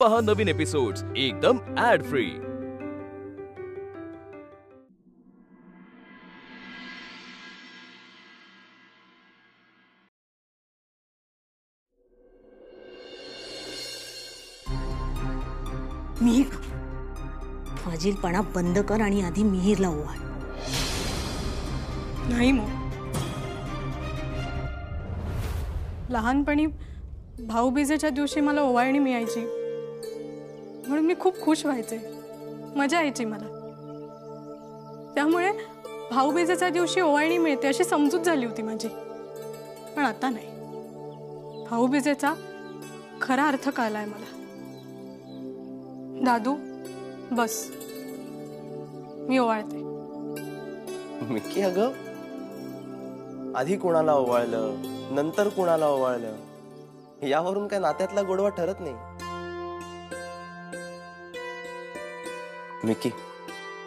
पहा नवीन एपिसोड्स एकदम add free. Mihir, फाजीलपणा बंद कर आणि आधी मिहीरला ओवाळ। नाही मग लहानपणी भाऊबीजेच्या दिवशी मला ओवाळणी मिळायची म्हणून मी खूप खुश व्हायचे, मजा यायची मला। त्यामुळे भाऊबीजेच्या दिवशी ओवाळणी मिळते अशी समजूत झाली होती माझी। पण आता नाही, भाऊबीजेचा खरा अर्थ कळलाय मला। दादू बस, मी ओवाळते। मिक्की अगं, आधी कुणाला ओवाळलं नंतर कुणाला ओवाळलं यावरून काय नात्यातला गोडवा ठरत नाही। मिक्की,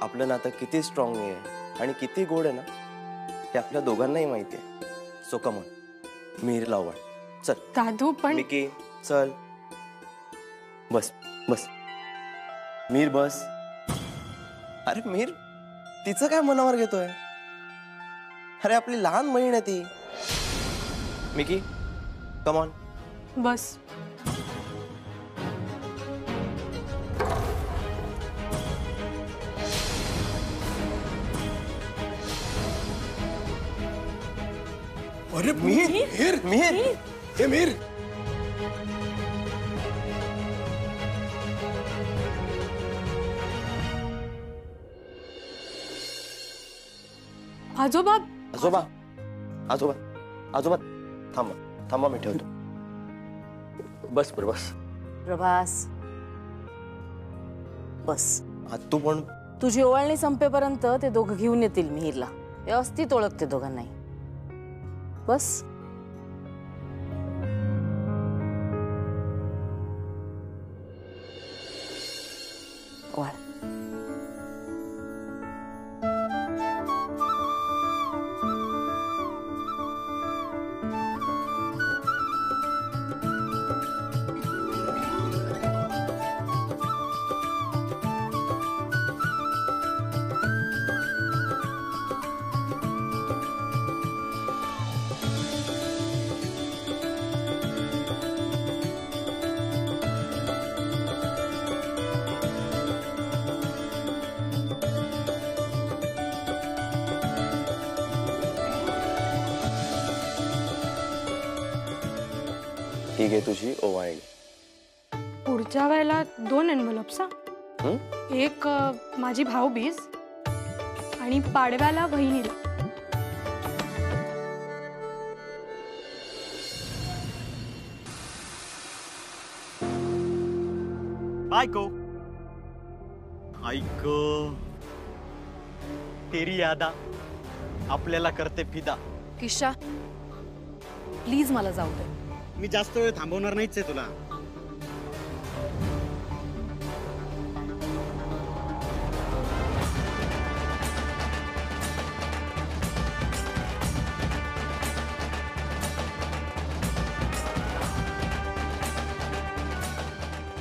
आपलं नातं किती स्ट्रॉंग आहे आणि किती गोड आहे ना हे आपल्या दोघांनाही माहिती आहे। सो कम ऑन, मिहीरला ओवाळ चल। दादू पण मिक्की चल, बस बस मिहीर बस। अरे मिहीर, तिचं काय मनावर घेतोय? अरे आपली लहान बहीण आहे ती। मिकी कम ऑन बस। अरे मिहीर, मिहीर, हे मिहीर, आजोबा आजोबा आजोबा आजोबा थांबा थांबा, मी ठेवतो। बस बरं बस। प्रभास बस। तू पण तुझी ओवाळणी संपेपर्यंत ते दोघं घेऊन येतील मिहीरला। व्यवस्थित ओळखते दोघांनाही। बस। ओवाळ। ठीक आहे तुझी ओवाळणी। पुढच्या वेळेला 2 एनव्हलप्स। एक माझी भाऊबीज आणि पाडव्याला बहिणीला। बायको ऐक, तेरी यादा आपल्याला करते फिदा। किशा प्लीज मला जाऊ दे। मी जास्त वेळ थांबवणार नाहीच आहे तुला।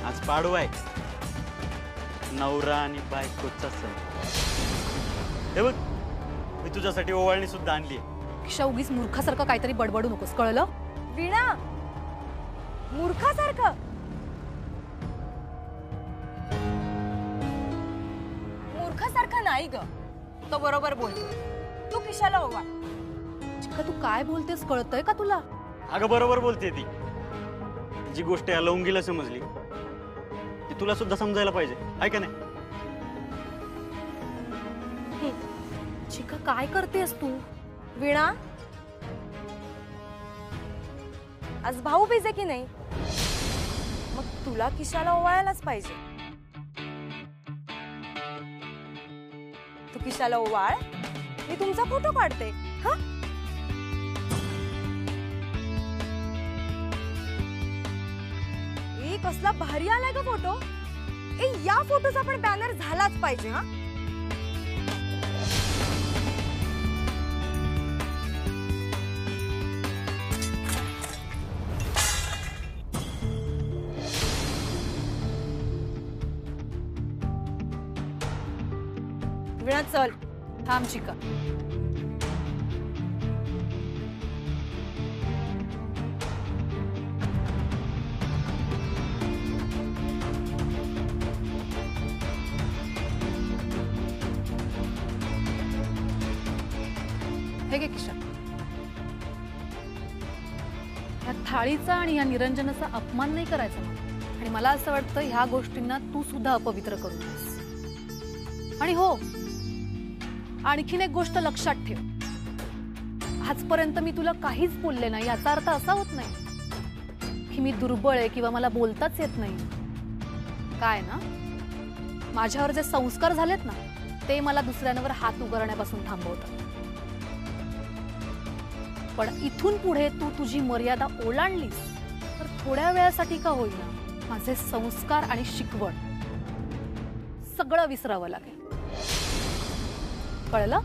आज पाडवा आहे, नवरा आणि बायकोचा सण। हे बघ, मी तुझ्यासाठी ओवाळणी सुद्धा आणली आहे। किशा उगीच मूर्खासारखं काहीतरी बडबडू नकोस, कळलं? वीणा, मूर्खासारखं? मूर्खासारखं नाही ग, तो बरोबर बोलतो। तू किशाला ओवाळ। चिक्का तू काय बोलतेस कळतंय का तुला? अगं बरोबर बोलते ती। जी गोष्ट या लवंगीला समजली ती तुला सुद्धा समजायला पाहिजे, आहे का नाही? चिक्का काय करतेस तू? वीणा, आज भाऊबीज आहे की नाही? मग तुला किशाला ओवाळायलाच पाहिजे। तू किशाला ओवाळ, मी तुमचा फोटो काढते। हा, कसला भारी आलाय ग फोटो। या फोटोचा पण बॅनर झालाच पाहिजे। हा, वीणा चल. थांब चिका. हे घे किशा. या थाळीचा आणि या निरंजनाचा अपमान नाही करायचा मला. आणि मला असं वाटतं ह्या गोष्टींना तू सुद्धा अपवित्र करू नयेस. आणि हो, आणखीन एक गोष्ट लक्षात ठेव. आजपर्यंत मी तुला काहीच बोलले नाही याचा अर्थ असा होत नाही की मी दुर्बळ आहे किंवा मला बोलताच येत नाही. काय ना, माझ्यावर जे संस्कार झालेत ना ते मला दुसऱ्यांवर हात उगारण्यापासून थांबवतात. पण इथून पुढे तू तुझी मर्यादा ओलांडलीस तर थोड्या वेळासाठी का होईना माझे संस्कार आणि शिकवण सगळं विसरावं लागेल. कळलं?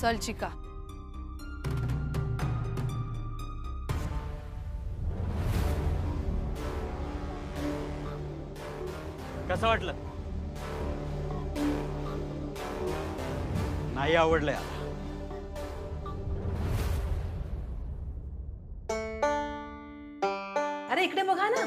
चल चिका. कसं वाटलं? नाही आवडलं यार. अरे इकडे बघा ना.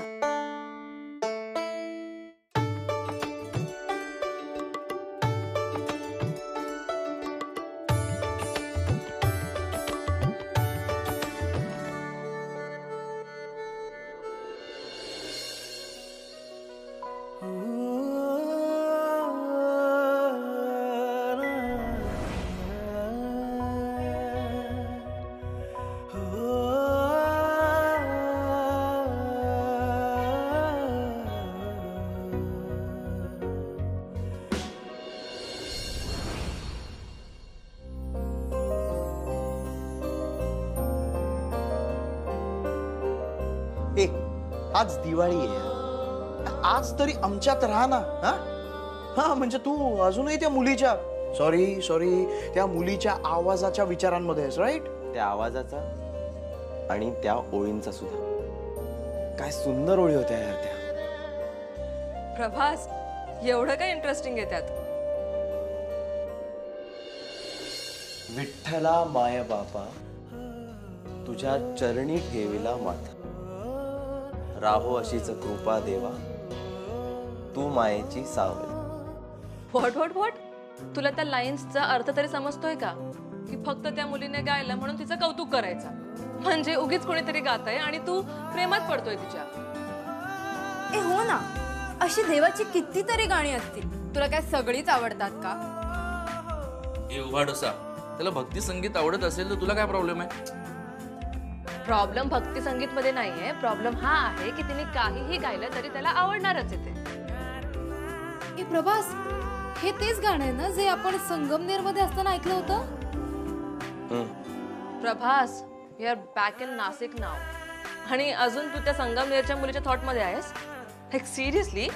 ए, आज दिवाळी आहे. आज तरी आमच्यात राहा ना. हा हा म्हणजे तू अजूनही त्या मुलीच्या सॉरी त्या मुलीच्या आवाजाच्या विचारांमध्ये आहेस, राईट? त्या आवाजाचा आणि त्या ओळींचा सुद्धा. काय सुंदर ओळी होत्या यार त्या. प्रभास, एवढं काय इंटरेस्टिंग आहे त्यात? विठ्ठला माय बापा तुझ्या चरणी ठेविला माथा, राहो अशीच कृपा देवा तू मायेची सावली. What what what? तुला त्या लाईन्सचा अर्थ तरी समजतोय का? की फक्त त्या मुलीने गायलं म्हणून तिचं कौतुक करायचं, म्हणजे उगीच कोणीतरी गाताय आणि तू प्रेमात पडतोय तिच्या. ए हो ना, अशी देवाची कितीतरी गाणी असतील. तुला काय सगळीच आवडतात का? एवढा डोसा त्याला भक्ती संगीत आवडत असेल तर तुला काय प्रॉब्लेम आहे? प्रॉब्लेम भक्ती संगीत मध्ये नाहीये. प्रॉब्लेम हा आहे की तिने काहीही गायलं तरी त्याला आवडणारच आहे ते. ए प्रभास, हे तेच गाणं आहे ना जे आपण संगमनेर मध्ये असताना ऐकलं होतं? Prabhas, we are back in Nashik now. आणि अजून तू त्या संगमनेरच्या मुलीच्या थॉट मध्ये आहेस? Like seriously?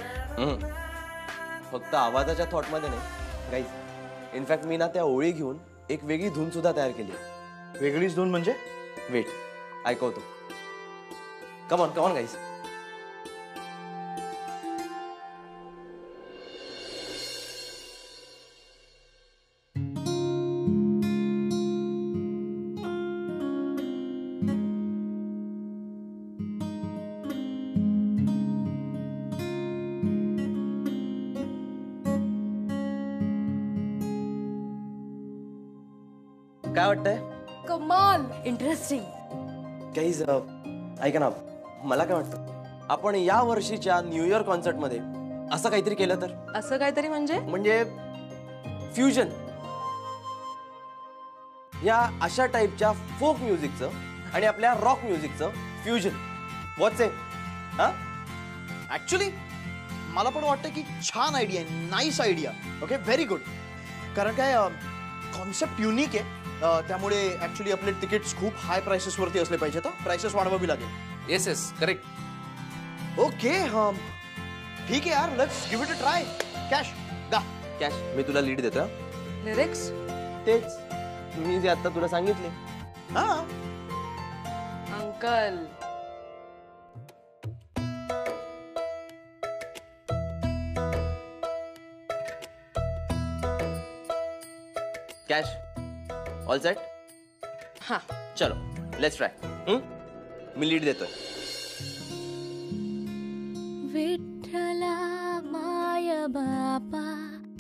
फक्त आवाजाच्या थॉट मध्ये नाही गाईज. इनफॅक्ट मी ना त्या ओळी घेऊन एक वेगळी धून सुद्धा तयार केली. वेगळीच धून म्हणजे? वेट, ऐकवतो. Come on come on guys. काय वाटतंय? कमाल, इंटरेस्टिंग. गाईज ऐका ना, मला काय वाटतं आपण या वर्षीच्या न्यू इयर कॉन्सर्ट मध्ये असं काहीतरी केलं तर? असं काहीतरी म्हणजे फ्युजन. या अशा टाईपच्या फोक म्युझिकचं आणि आपल्या रॉक म्युझिकचं फ्युजन. What's it? हा ऍक्च्युली मला पण वाटतं की छान आयडिया आहे, nice idea. Okay, very good. कारण काय कॉन्सेप्ट युनिक आहे. त्यामुळे ऍक्च्युली आपले तिकीट्स खूप हाय प्राइसेस वरती असले पाहिजेत. प्राइसेस वाढवावी लागेल. Yes yes, correct. ओके, ठीक आहे यार, let's give it a try. Cash गा. कॅश मी तुला लीड देतो. लिरिक्स तेच मी जे आता तुला सांगितले. हा अंकल. Cash all set. हा चलो लेट्स ट्राय. मी लीड देतोय. विठ्ठला माय बापा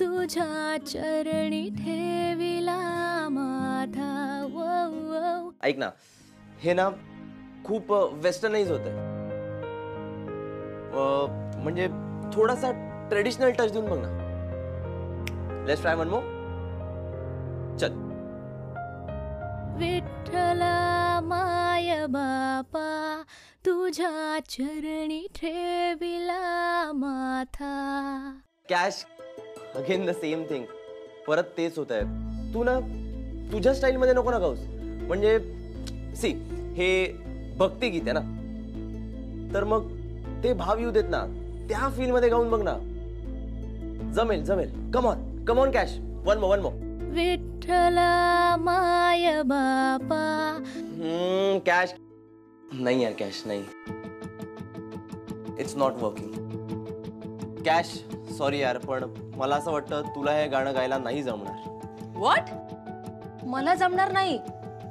तुझ्या चरणी ठेविला माथा. ऐक ना, हे ना खूप वेस्टर्नाइज होत आहे. म्हणजे थोडासा ट्रेडिशनल टच देऊन बघ ना. Let's try one more. चल. विठ्ठला माय बापा तुझ्या चरणी ठेविला माथा. Cash again the same thing. परत तेच होत आहे. तू ना तुझ्या स्टाईल मध्ये नको ना गाऊस. म्हणजे सी हे भक्तिगीत आहे ना, तर मग ते भाव येऊ देत ना. त्या फील मध्ये गाऊन बघ ना. जमेल जमेल. Come on cash. One more. विठ्ठला माय बापा. कॅश नाही यार, कॅश नाही. It's not working. Cash sorry यार, पण मला असं वाटतं तुला हे गाणं गायला नाही जमणार. व्हॉट? मला जमणार नाही?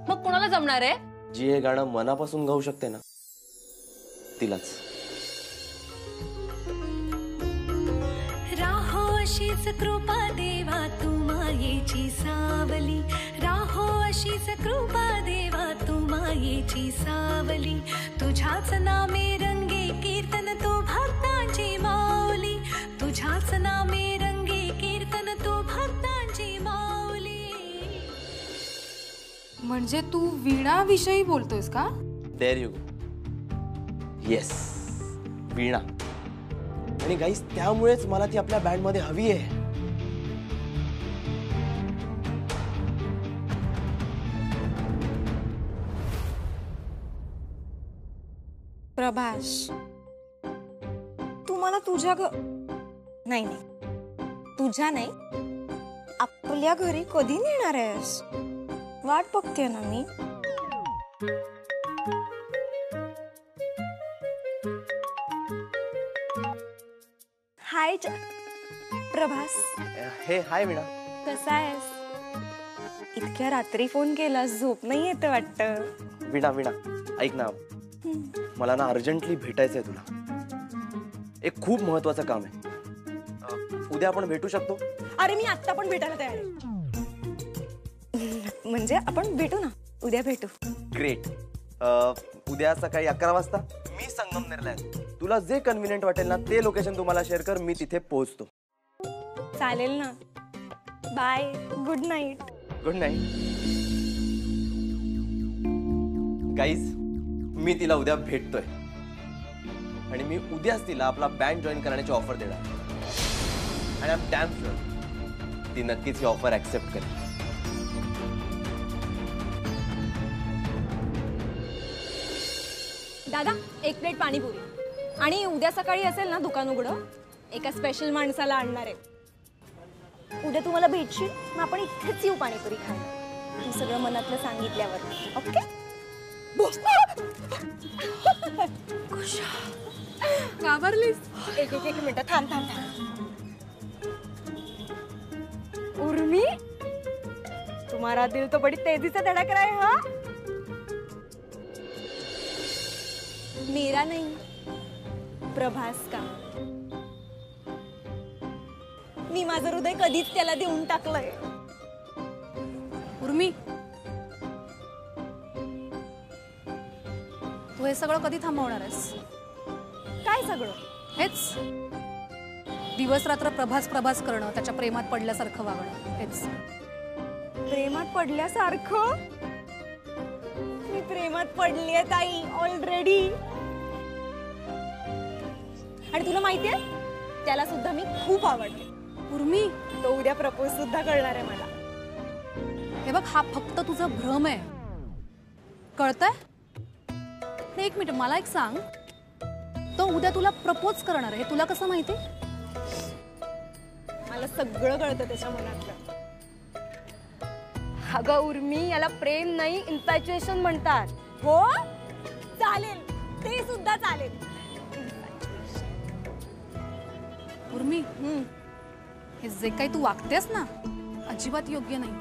मग कोणाला जमणार आहे? जी हे गाणं मनापासून गाऊ शकते ना तिलाच. राहो अशीच कृपा देवा तू मायेची सावली. राहो अशीच कृपा देवा तू मायेची सावली. तुझ्याच नामे रंगे कीर्तन तू भक्तांची माऊली. तुझ्याच नामे रंगे कीर्तन तू भक्तांची माऊली. म्हणजे तू वीणाविषयी बोलतोयस का? There you go. Yes, Veena. आणि गाईस त्यामुळेच मला ती आपल्या बँड मध्ये हवी आहे. प्रभास, तू मला तुझ्या नाही तुझ्या नाही आपल्या घरी कधी नेणार आहेस? वाट बघते ना मी. हाय प्रभास. हे हाय वीणा. कसा आहेस? इतक्या रात्री फोन केलास, झोप नाही येत वाटतं. वीणा ऐक ना, मला ना अर्जंटली भेटायचंय तुला. एक खूप महत्वाचं काम आहे. उद्या आपण भेटू शकतो? अरे मी आत्ता पण भेटायला तयार आहे. म्हणजे आपण भेटू ना, उद्या भेटू. ग्रेट. उद्या सकाळी 11 वाजता मी संगमनेरला आहे. तुला जे कन्व्हिनियंट वाटेल ना ते लोकेशन तुम्हाला शेअर कर, मी तिथे पोहोचतो. चालेल ना. Bye. Good night. Good night. Guys मी तिला उद्या भेटतोय आणि मी उद्याच तिला आपला बँड जॉईन करण्याची ऑफर देणार. आणि आय एम डॅम शुअर ती नक्कीच ही ऑफर ऍक्सेप्ट करेल. दादा, एक प्लेट पाणीपुरी. आणि उद्या सकाळी असेल ना दुकान उघडं, एका स्पेशल माणसाला आणणार आहे. उद्या तुम्हाला भेटशील, मग आपण इथेच येऊ पाणीपुरी खायला. तू सगळं मनातलं सांगितल्यावर. ओके? घाबरलीस? एक मिनिट थांब. उर्मी, तुम्हारा दिल तो बड़ी तेजी से धड़क रहा है. हाँ, मेरा नहीं, प्रभास का. मी माझं हृदय कधीच त्याला देऊन टाकलंय. उर्मी, तू हे सगळं कधी थांबवणार आहेस? काय सगळं? हेच दिवस रात्र प्रभास करणं, त्याच्या प्रेमात पडल्यासारखं वागणं. हेच प्रेमात पडल्यासारखं? मी प्रेमात पडलीये ताई ऑलरेडी. आणि तुला माहितीये, त्याला सुद्धा मी खूप आवडते. उर्मी, तो उद्या प्रपोज सुद्धा करणार आहे मला. हे बघ, हा फक्त तुझा भ्रम आहे, कळतंय? एक मिनिट, मला एक सांग, तो उद्या तुला प्रपोज करणार आहे हे तुला कसं माहिती? मला सगळं कळतं त्याच्या मनातलं. अगं उर्मी, याला प्रेम नाही, इन्फॅच्युएशन म्हणतात. हो चालेल, ते सुद्धा चालेल. उर्मी, हे जे काही तू वागतेस ना, अजिबात योग्य नाही.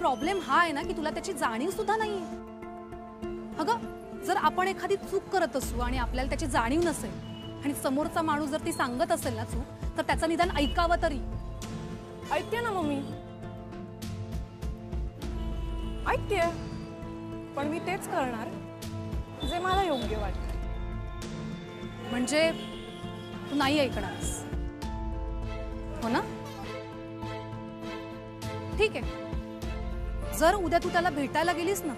प्रॉब्लेम हा आहे ना की तुला त्याची जाणीव सुद्धा नाहीये. अगं जर आपण एखादी चूक करत असू आणि आपल्याला त्याची जाणीव नसेल आणि समोरचा माणूस जर ती सांगत असेल ना चूक, तर त्याचं निदान ऐकावं तरी. ऐकते ना मम्मी, ऐकते, पण मी तेच करणार जे मला योग्य वाटतं. म्हणजे तू नाही ऐकणारस, हो ना? ठीक आहे. जर उद्या तू त्याला भेटायला गेलीस ना,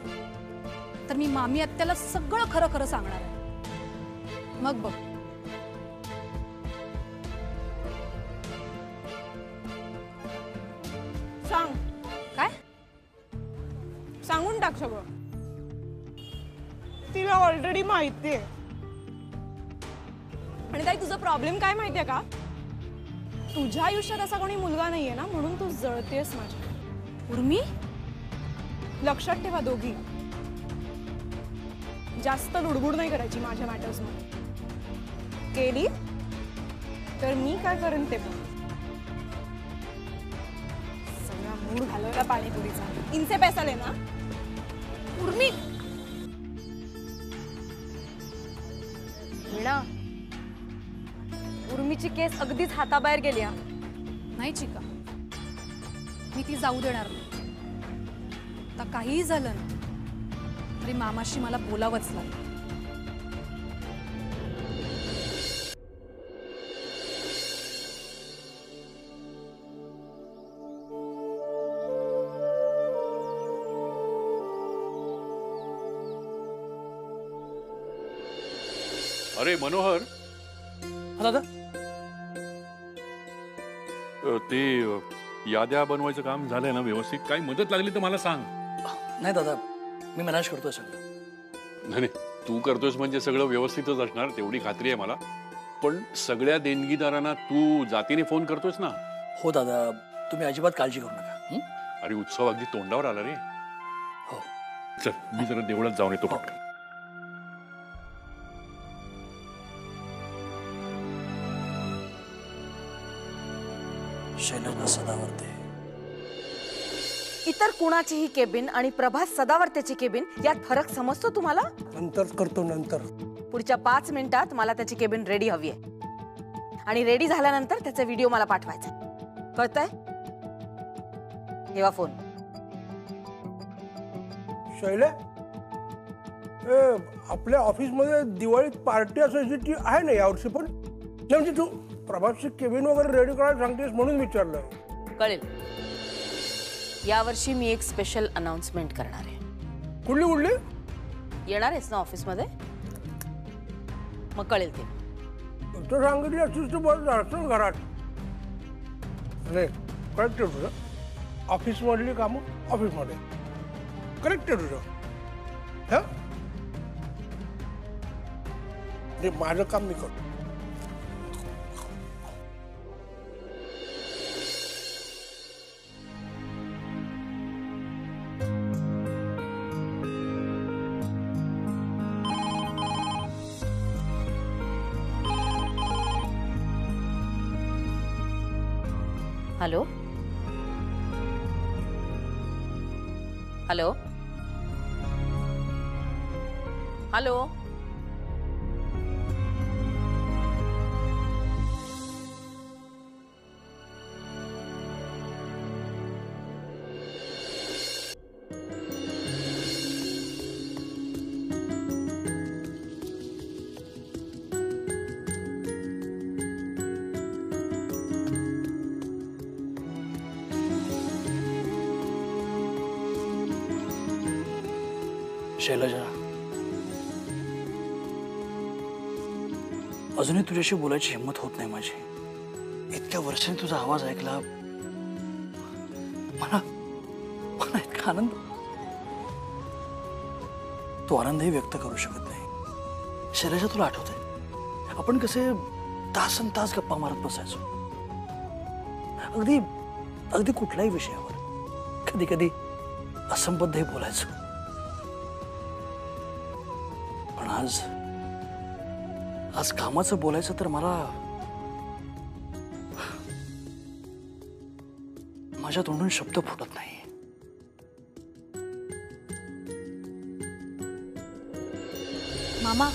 तर मी मामी आत्याला सगळं खरं खरं सांगणार आहे. मग बघ. सांग. काय? सांगून टाक सगळं. तिला ऑलरेडी माहितीये. आणि ताई तुझा प्रॉब्लेम काय माहितीये का? तुझ्या आयुष्यात असा कोणी मुलगा नाहीये ना, म्हणून तू जळतेस माझ्या. उर्मी, लक्षात ठेवा दोघी, जास्त लुडबुड नाही करायची माझ्या मॅटर्स मध्ये. केली तर मी काय करेन ते पण. सगळा मूड घालवला पाणीपुरीचा. इनसे पैसा लेना. उर्मी, वीणा, उर्मीची केस अगदीच हाताबाहेर गेली. नाही चिका, मी ती जाऊ देणार नाही. आता काहीही झालं ना तरी मामाशी मला बोलावंच लागलं. अरे मनोहर, दादा ते याद्या बनवायचं काम झालंय ना व्यवस्थित? काही मदत लागली तर मला सांग. नाही दादा, मी मॅनेज करतोय सगळं. नाही तू करतोयस म्हणजे सगळं व्यवस्थितच असणार तेवढी खात्री आहे मला. पण सगळ्या देणगीदारांना तू जातीने फोन करतोयस ना? हो दादा, तुम्ही अजिबात काळजी करू नका. अरे उत्सव अगदी तोंडावर आला रे. हो चल, मी जरा देवळात जाऊन येतो पटकन. शैलजा सदावर्ते. इतर कुणाचीही केबिन आणि प्रभास सदावर्तेची केबिन यात फरक समजतो तुम्हाला? नंतर करतो, नंतर. पुढच्या 5 मिनिटात मला त्याची केबिन रेडी हवी आहे. आणि रेडी झाल्यानंतर त्याचा व्हिडिओ मला पाठवायचा. कळतंय? ठेवा फोन. शैले, आपल्या ऑफिसमध्ये दिवाळीत पार्टी असायची आहे ना यावर्षी पण? म्हणजे तू प्रभासची केबिन वगैरे रेडी करायला सांगतेस म्हणून विचारलं. कळेल. यावर्षी मी एक स्पेशल अनाउन्समेंट करणार आहे. कुठली कुठली? येणार आहेस ना ऑफिसमध्ये? मग कळेल ते. तू सांगितली असतीस तू बरं झालं घरात. अरे करेक्ट आहे तुझं. ऑफिसमधली कामं ऑफिसमध्ये. करेक्ट आहे तुझं. हा, माझं काम मी करतो. Hello hello hello. शैलजा, अजूनही तुझ्याशी बोलायची हिंमत होत नाही माझी. इतक्या वर्षांनी तुझा आवाज ऐकला, मला इतका आनंद. तो आनंदही व्यक्त करू शकत नाही. शैलजा, तुला आठवतंय आपण कसे तासन तास गप्पा मारत बसायचो, अगदी अगदी कुठल्याही विषयावर. कधी कधी असंबद्धही बोलायचो. पण आज कामाचं बोलायचं तर मला माझ्या तोंडून शब्द फुटत नाही. मामा